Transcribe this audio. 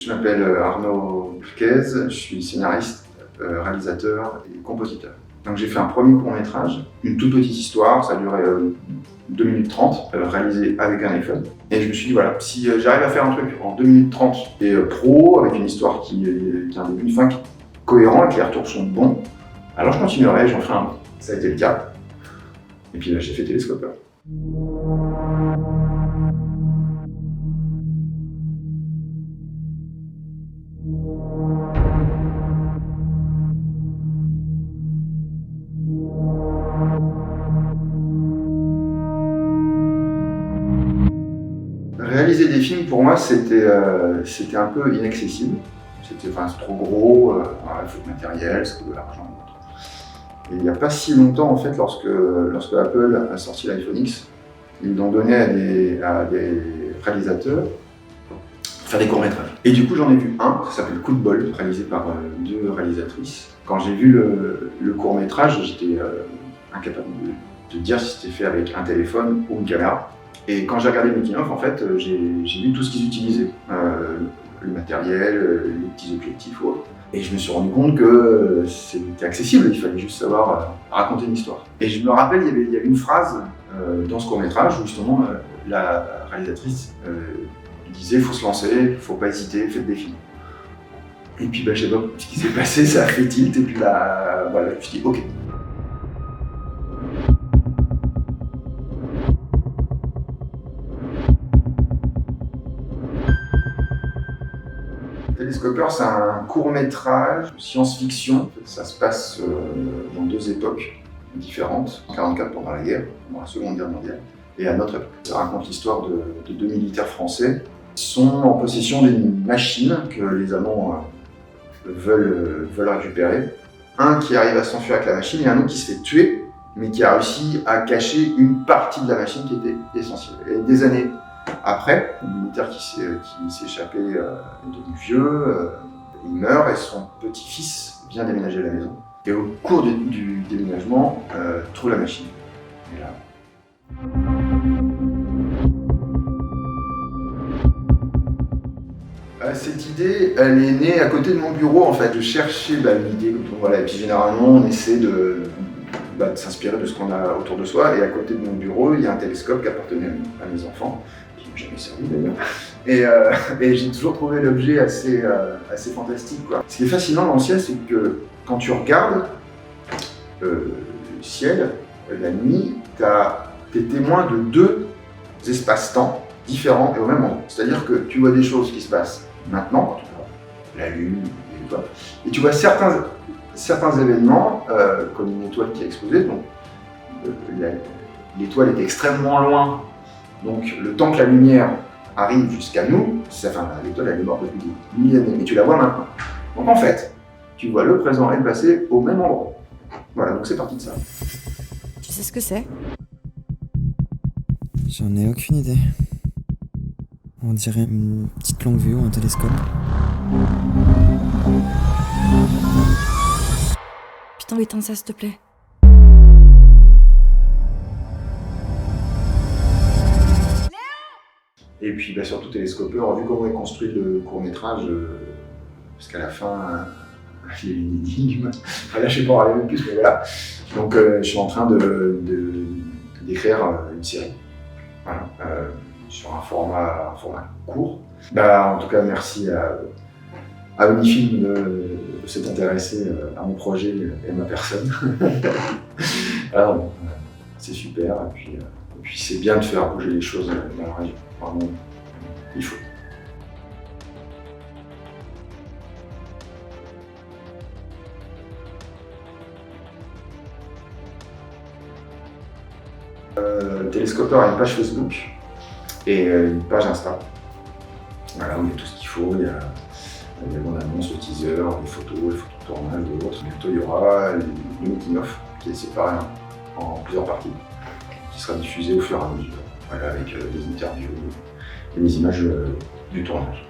Je m'appelle Arnaud Burquez, je suis scénariste, réalisateur et compositeur. Donc j'ai fait un premier court-métrage, une toute petite histoire, ça a duré 2 minutes 30, réalisé avec un iPhone. Et je me suis dit voilà, si j'arrive à faire un truc en 2 minutes 30 et pro, avec une histoire qui a un début, une fin cohérent et que les retours sont bons, alors je continuerai, j'en ferai un. Ça a été le cas. Et puis là j'ai fait Télescopeur. Réaliser des films, pour moi, c'était un peu inaccessible. C'est trop gros, il faut du matériel, ça coûte de l'argent. Et il n'y a pas si longtemps, en fait, lorsque Apple a sorti l'iPhone X, ils l'ont donné à des réalisateurs pour faire des courts-métrages. Et du coup, j'en ai vu un, ça s'appelle Coup de bol, réalisé par 2 réalisatrices. Quand j'ai vu le court-métrage, j'étais incapable de dire si c'était fait avec un téléphone ou une caméra. Et quand j'ai regardé le making-of, en fait, j'ai vu tout ce qu'ils utilisaient, le matériel, les petits objectifs ou autres. Et je me suis rendu compte que c'était accessible, il fallait juste savoir raconter une histoire. Et je me rappelle, il y avait une phrase dans ce court-métrage où justement la réalisatrice disait « faut se lancer, il ne faut pas hésiter, faites des films ». Et puis je sais pas ce qui s'est passé, ça a fait tilt, et puis voilà, je me suis dit « ok ». Télescopeur, c'est un court-métrage de science-fiction. Ça se passe dans 2 époques différentes. En 1944 pendant la guerre, pendant la Seconde Guerre mondiale, et à notre époque. Ça raconte l'histoire de 2 militaires français qui sont en possession d'une machine que les Allemands veulent récupérer. Un qui arrive à s'enfuir avec la machine et un autre qui se fait tuer, mais qui a réussi à cacher une partie de la machine qui était essentielle. Et des années après, le militaire qui s'est échappé est devenu vieux, il meurt et son petit-fils vient déménager à la maison. Et au cours du déménagement, trouve la machine. Et là... Cette idée, elle est née à côté de mon bureau en fait. Je cherchais une idée, voilà, et puis généralement on essaie de s'inspirer de ce qu'on a autour de soi. Et à côté de mon bureau, il y a un télescope qui appartenait à mes enfants. Qui m'a jamais servi d'ailleurs. Et j'ai toujours trouvé l'objet assez fantastique, quoi. Ce qui est fascinant dans le ciel, c'est que quand tu regardes le ciel, la nuit, t'es témoin de 2 espaces-temps différents et au même moment. C'est-à-dire que tu vois des choses qui se passent maintenant, quand tu vois la lune, et tu vois certains événements, comme une étoile qui a explosé, donc l'étoile était extrêmement loin. Donc le temps que la lumière arrive jusqu'à nous, l'étoile elle est morte depuis des milliers d'années, mais tu la vois maintenant. Donc en fait, tu vois le présent et le passé au même endroit. Voilà, donc c'est parti de ça. Tu sais ce que c'est ? J'en ai aucune idée. On dirait une petite longue vue ou un télescope. Putain, éteins ça s'il te plaît. Et puis surtout Télescopeur, vu comment est construit le court-métrage, parce qu'à la fin, il y a une énigme. Là, je ne sais pas en parler plus, mais voilà. Donc je suis en train d'écrire une série. Voilà, sur un format court. En tout cas, merci à Unifilm de s'être intéressé à mon projet et à ma personne. Alors, c'est super, et puis c'est bien de faire bouger les choses dans la région. Vraiment, il faut. Télescopeur a une page Facebook et une page Insta. Voilà, où il y a tout ce qu'il faut. Il y a mon annonce, le teaser, les photos de tournage et autres. Bientôt, il y aura le making-of qui est séparé en plusieurs parties, qui sera diffusé au fur et à mesure. Voilà, avec des interviews et des images du tournage.